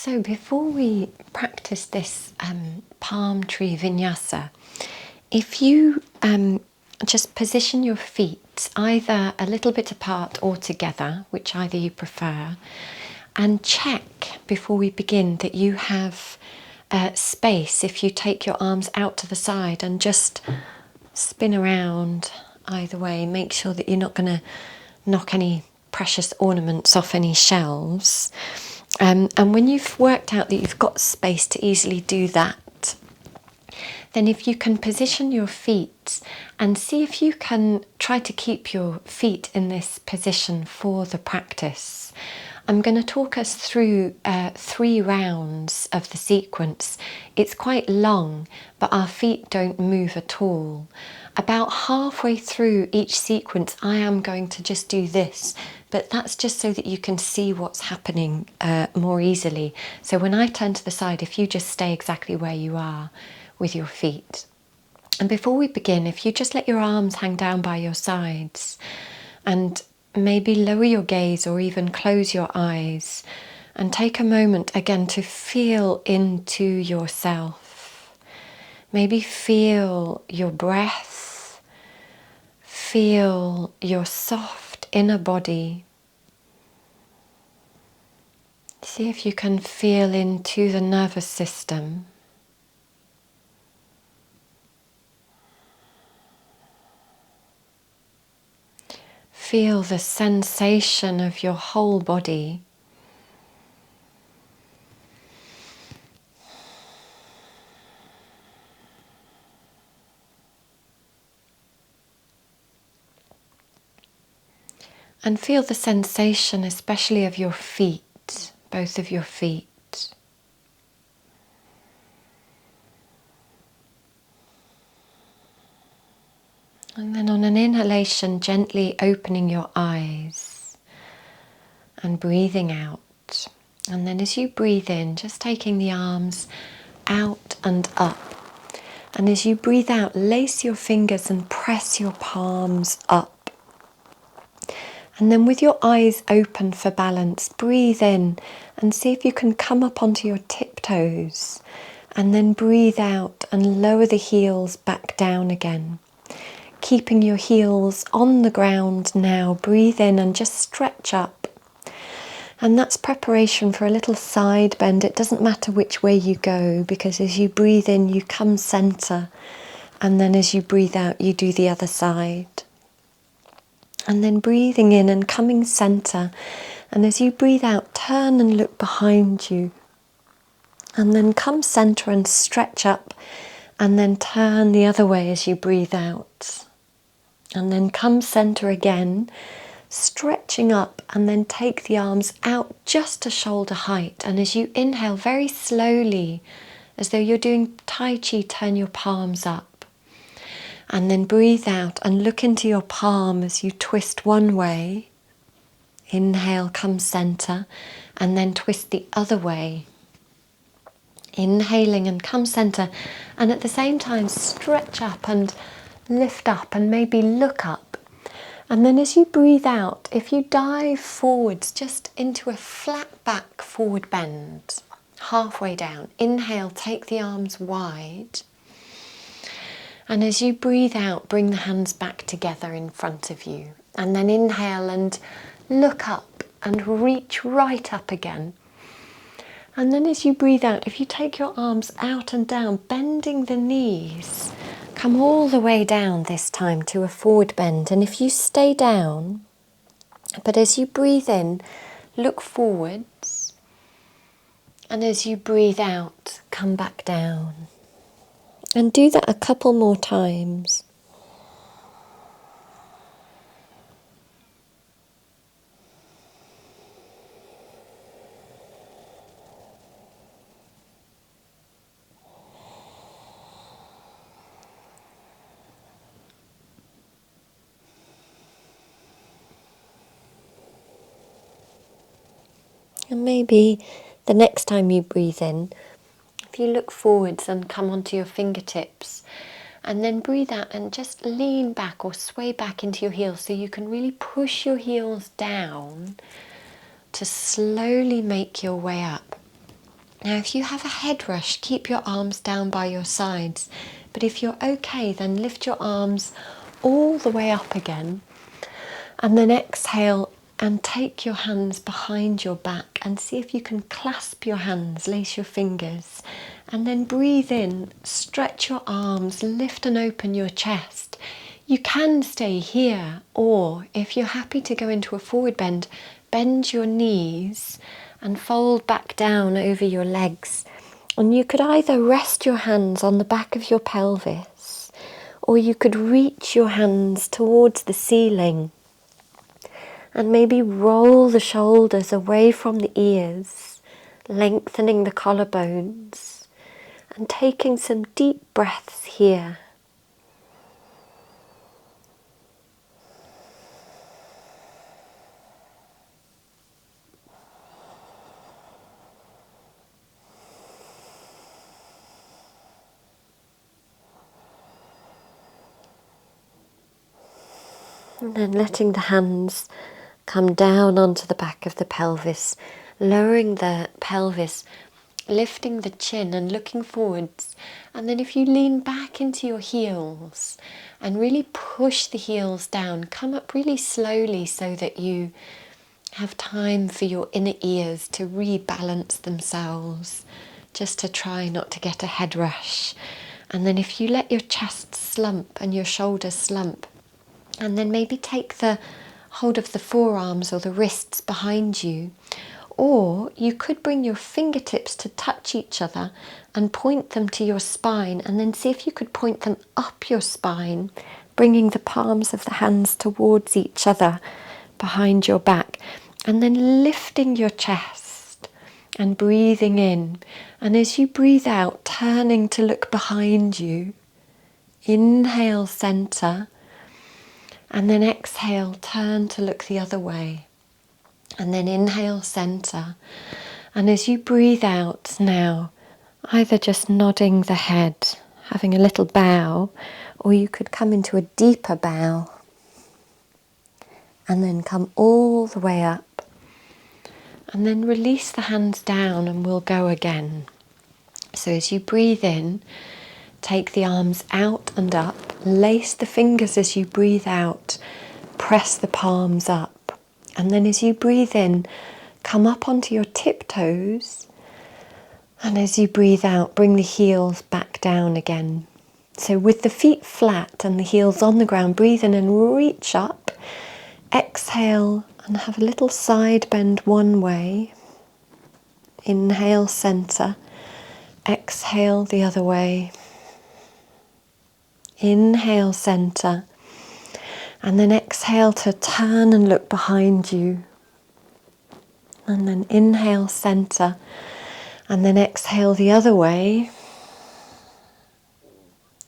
So before we practice this palm tree vinyasa, if you just position your feet either a little bit apart or together, which either you prefer, and check before we begin that you have space. If you take your arms out to the side and just spin around either way, make sure that you're not going to knock any precious ornaments off any shelves. And when you've worked out that you've got space to easily do that, then if you can position your feet and see if you can try to keep your feet in this position for the practice. I'm going to talk us through 3 rounds of the sequence. It's quite long, but our feet don't move at all. About halfway through each sequence, I am going to just do this, but that's just so that you can see what's happening more easily. So when I turn to the side, if you just stay exactly where you are with your feet. And before we begin, if you just let your arms hang down by your sides and maybe lower your gaze or even close your eyes and take a moment again to feel into yourself. Maybe feel your breath, feel your soft inner body. See if you can feel into the nervous system. Feel the sensation of your whole body. And feel the sensation especially of your feet, both of your feet. And then on an inhalation, gently opening your eyes and breathing out. And then as you breathe in, just taking the arms out and up. And as you breathe out, lace your fingers and press your palms up. And then with your eyes open for balance, breathe in and see if you can come up onto your tiptoes. And then breathe out and lower the heels back down again. Keeping your heels on the ground now, breathe in and just stretch up. And that's preparation for a little side bend. It doesn't matter which way you go, because as you breathe in, you come center. And then as you breathe out, you do the other side. And then breathing in and coming center. And as you breathe out, turn and look behind you. And then come center and stretch up. And then turn the other way as you breathe out. And then come center again, stretching up, and then take the arms out just to shoulder height. And as you inhale very slowly, as though you're doing Tai Chi, turn your palms up. And then breathe out and look into your palm as you twist one way. Inhale, come center, and then twist the other way. Inhaling and come center, and at the same time stretch up and lift up and maybe look up. And then as you breathe out, if you dive forwards just into a flat back forward bend, halfway down, inhale, take the arms wide. And as you breathe out, bring the hands back together in front of you. And then inhale and look up and reach right up again. And then as you breathe out, if you take your arms out and down, bending the knees, come all the way down this time to a forward bend. And if you stay down, but as you breathe in, look forwards. And as you breathe out, come back down. And do that a couple more times. And maybe the next time you breathe in, if you look forwards and come onto your fingertips, and then breathe out and just lean back or sway back into your heels so you can really push your heels down to slowly make your way up. Now if you have a head rush, keep your arms down by your sides. But if you're okay, then lift your arms all the way up again. And then exhale and take your hands behind your back and see if you can clasp your hands, lace your fingers. And then breathe in, stretch your arms, lift and open your chest. You can stay here, or if you're happy to go into a forward bend, bend your knees and fold back down over your legs. And you could either rest your hands on the back of your pelvis, or you could reach your hands towards the ceiling and maybe roll the shoulders away from the ears, lengthening the collarbones and taking some deep breaths here. And then letting the hands come down onto the back of the pelvis, lowering the pelvis, lifting the chin and looking forwards. And then if you lean back into your heels and really push the heels down, come up really slowly so that you have time for your inner ears to rebalance themselves, just to try not to get a head rush. And then if you let your chest slump and your shoulders slump, and then maybe take the hold of the forearms or the wrists behind you. Or you could bring your fingertips to touch each other and point them to your spine, and then see if you could point them up your spine, bringing the palms of the hands towards each other behind your back, and then lifting your chest and breathing in. And as you breathe out, turning to look behind you. Inhale, center. And then exhale, turn to look the other way. And then inhale, center. And as you breathe out now, either just nodding the head, having a little bow, or you could come into a deeper bow. And then come all the way up. And then release the hands down and we'll go again. So as you breathe in, take the arms out and up. Lace the fingers as you breathe out. Press the palms up. And then as you breathe in, come up onto your tiptoes. And as you breathe out, bring the heels back down again. So with the feet flat and the heels on the ground, breathe in and reach up. Exhale and have a little side bend one way. Inhale, center. Exhale the other way. Inhale, center. And then exhale to turn and look behind you. And then inhale, center. And then exhale the other way.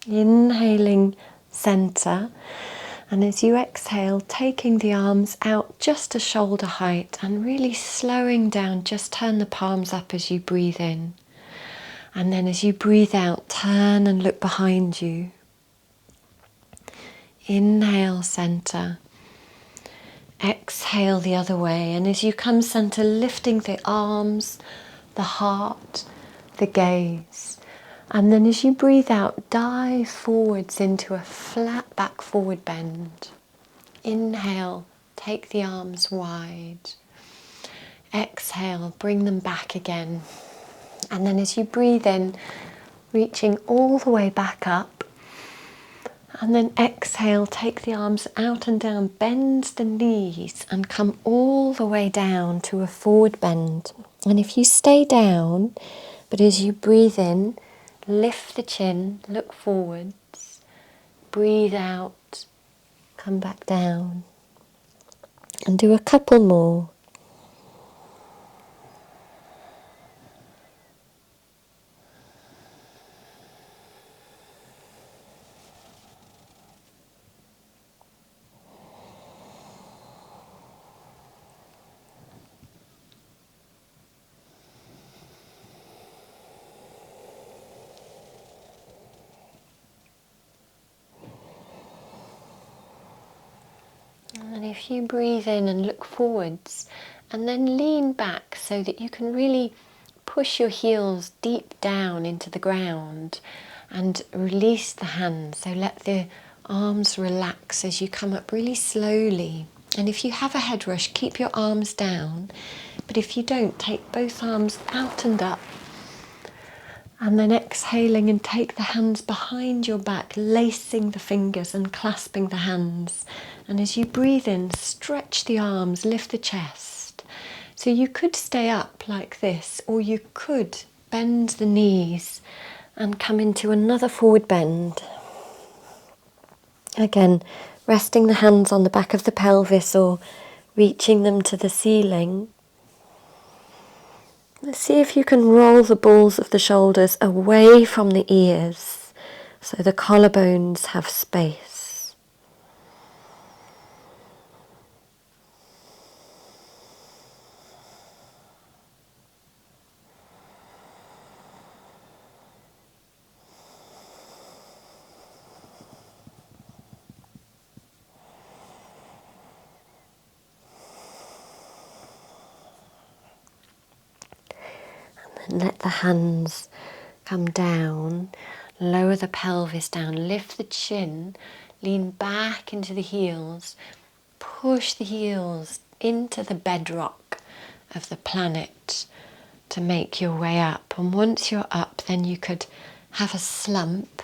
Inhaling, center. And as you exhale, taking the arms out just to shoulder height and really slowing down, just turn the palms up as you breathe in. And then as you breathe out, turn and look behind you. Inhale, center. Exhale the other way. And as you come center, lifting the arms, the heart, the gaze. And then as you breathe out, dive forwards into a flat back forward bend. Inhale, take the arms wide. Exhale, bring them back again. And then as you breathe in, reaching all the way back up. And then exhale, take the arms out and down, bend the knees and come all the way down to a forward bend. And if you stay down, but as you breathe in, lift the chin, look forwards, breathe out, come back down. And do a couple more. And if you breathe in and look forwards and then lean back so that you can really push your heels deep down into the ground and release the hands. So let the arms relax as you come up really slowly. And if you have a head rush, keep your arms down. But if you don't, take both arms out and up. And then exhaling and take the hands behind your back, lacing the fingers and clasping the hands. And as you breathe in, stretch the arms, lift the chest. So you could stay up like this, or you could bend the knees and come into another forward bend. Again, resting the hands on the back of the pelvis or reaching them to the ceiling. Let's see if you can roll the balls of the shoulders away from the ears so the collarbones have space. And let the hands come down, lower the pelvis down, lift the chin, lean back into the heels, push the heels into the bedrock of the planet to make your way up. And once you're up, then you could have a slump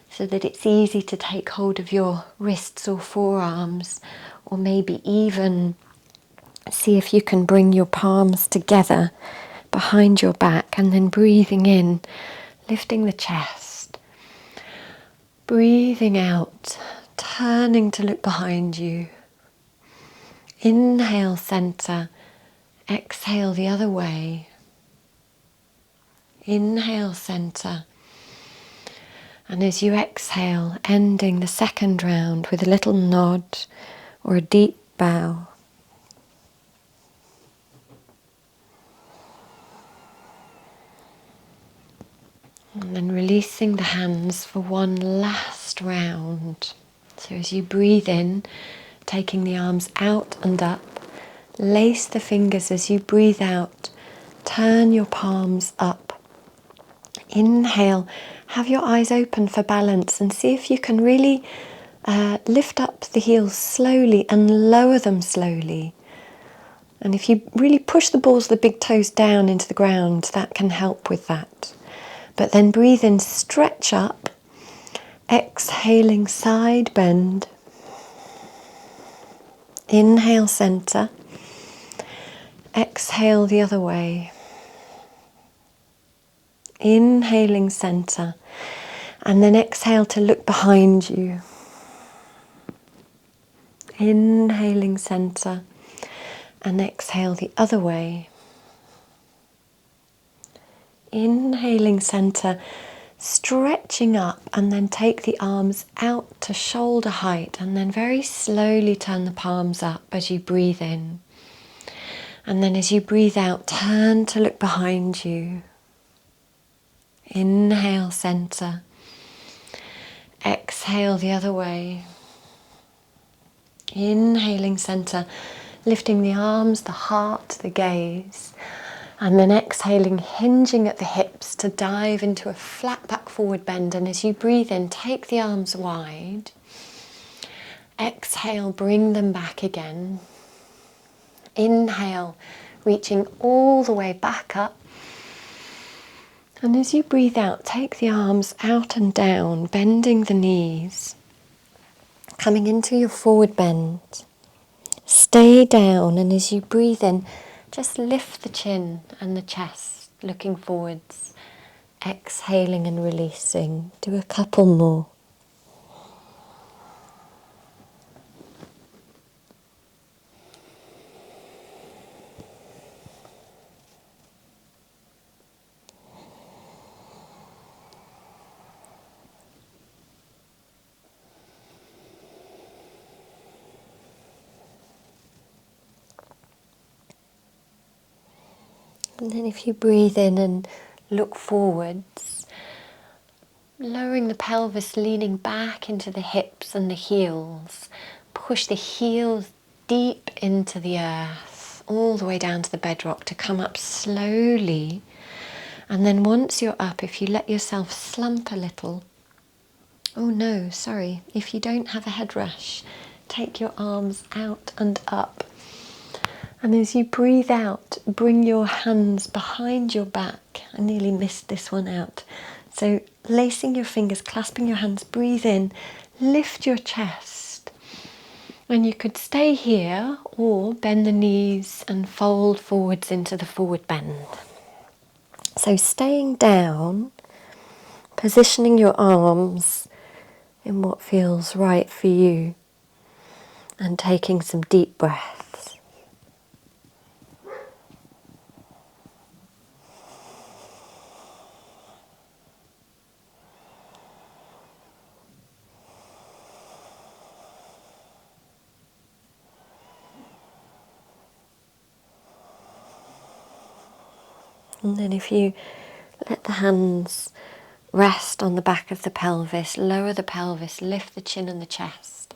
so that it's easy to take hold of your wrists or forearms, or maybe even see if you can bring your palms together behind your back, and then breathing in, lifting the chest, breathing out, turning to look behind you. Inhale, center, exhale the other way. Inhale, center. And as you exhale, ending the second round with a little nod or a deep bow. And then releasing the hands for one last round. So as you breathe in, taking the arms out and up, lace the fingers as you breathe out, turn your palms up. Inhale, have your eyes open for balance and see if you can really lift up the heels slowly and lower them slowly. And if you really push the balls of the big toes down into the ground, that can help with that. But then breathe in, stretch up, exhaling, side bend. Inhale, center. Exhale the other way. Inhaling, center. And then exhale to look behind you. Inhaling, center. And exhale the other way. Inhaling, center, stretching up, and then take the arms out to shoulder height, and then very slowly turn the palms up as you breathe in. And then as you breathe out, turn to look behind you. Inhale, center. Exhale the other way. Inhaling, center, lifting the arms, the heart, the gaze. And then exhaling, hinging at the hips to dive into a flat back forward bend. And as you breathe in, take the arms wide. Exhale, bring them back again. Inhale, reaching all the way back up. And as you breathe out, take the arms out and down, bending the knees. Coming into your forward bend. Stay down, and as you breathe in, just lift the chin and the chest, looking forwards, exhaling and releasing. Do a couple more. And then if you breathe in and look forwards, lowering the pelvis, leaning back into the hips and the heels. Push the heels deep into the earth, all the way down to the bedrock to come up slowly And then once you're up, if you let yourself slump a little, if you don't have a head rush, take your arms out and up. And as you breathe out, bring your hands behind your back. I nearly missed this one out. So lacing your fingers, clasping your hands, breathe in, lift your chest. And you could stay here or bend the knees and fold forwards into the forward bend. So staying down, positioning your arms in what feels right for you, and taking some deep breaths. And then if you let the hands rest on the back of the pelvis, lower the pelvis, lift the chin and the chest,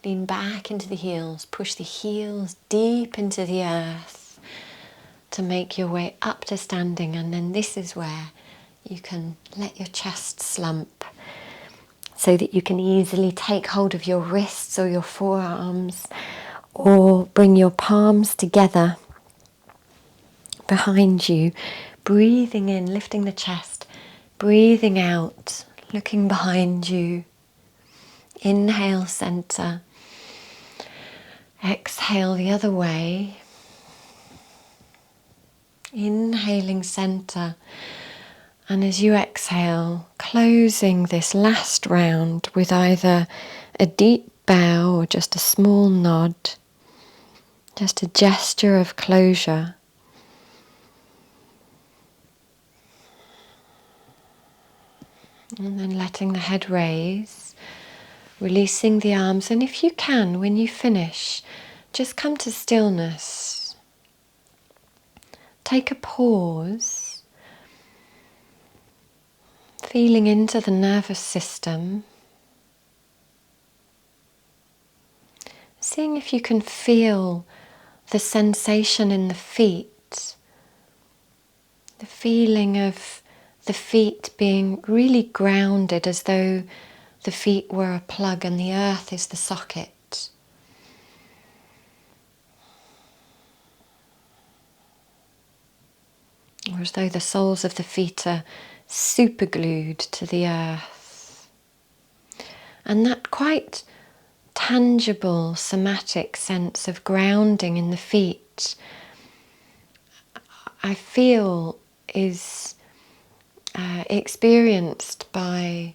lean back into the heels, push the heels deep into the earth to make your way up to standing. And then this is where you can let your chest slump so that you can easily take hold of your wrists or your forearms, or bring your palms together behind you, breathing in, lifting the chest, breathing out, looking behind you. Inhale, center. Exhale the other way. Inhaling, center. And as you exhale, closing this last round with either a deep bow or just a small nod, just a gesture of closure. And then letting the head raise, releasing the arms. And if you can, when you finish, just come to stillness. Take a pause, feeling into the nervous system. Seeing if you can feel the sensation in the feet, the feeling of the feet being really grounded, as though the feet were a plug and the earth is the socket. Or as though the soles of the feet are super glued to the earth. And that quite tangible, somatic sense of grounding in the feet, I feel, is experienced by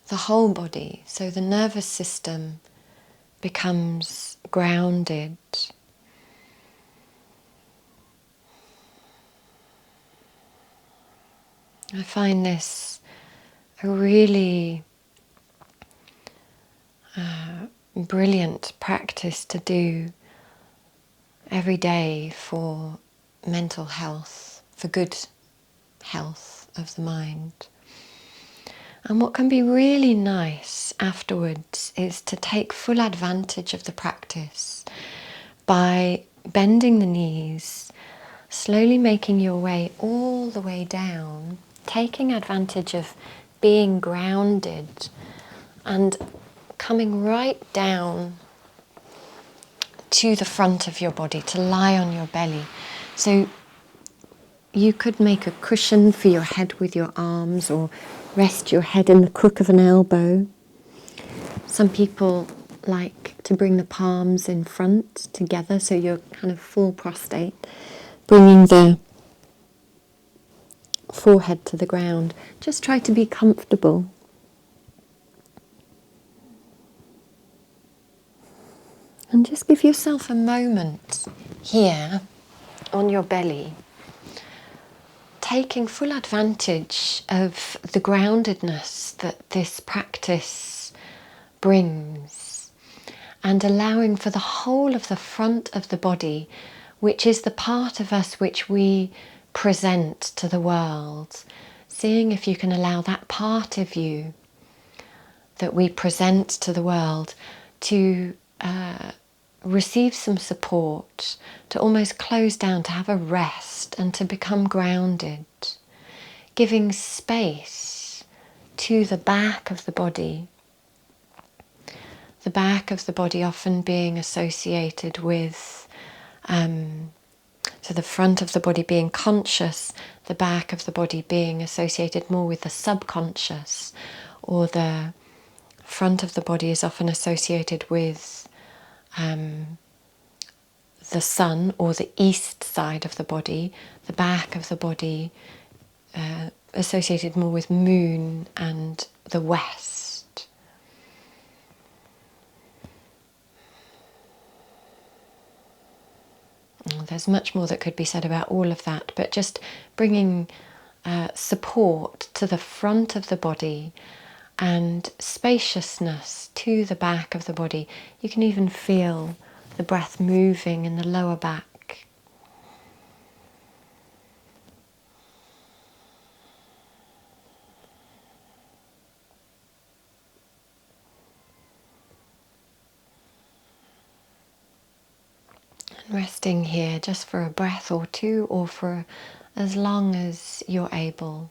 the whole body. So the nervous system becomes grounded. I find this a really brilliant practice to do every day for mental health, for good health of the mind. And what can be really nice afterwards is to take full advantage of the practice by bending the knees, slowly making your way all the way down, taking advantage of being grounded and coming right down to the front of your body, to lie on your belly. So you could make a cushion for your head with your arms, or rest your head in the crook of an elbow. Some people like to bring the palms in front together, so you're kind of full prostate, bringing the forehead to the ground. Just try to be comfortable. And just give yourself a moment here on your belly, taking full advantage of the groundedness that this practice brings, and allowing for the whole of the front of the body, which is the part of us which we present to the world. Seeing if you can allow that part of you that we present to the world to receive some support, to almost close down, to have a rest and to become grounded. giving space to the back of the body. The back of the body often being associated with, so the front of the body being conscious, the back of the body being associated more with the subconscious, or the front of the body is often associated with the sun or the east side of the body, the back of the body associated more with moon and the west. There's much more that could be said about all of that, but just bringing support to the front of the body and spaciousness to the back of the body. You can even feel the breath moving in the lower back. And resting here just for a breath or two, or for as long as you're able.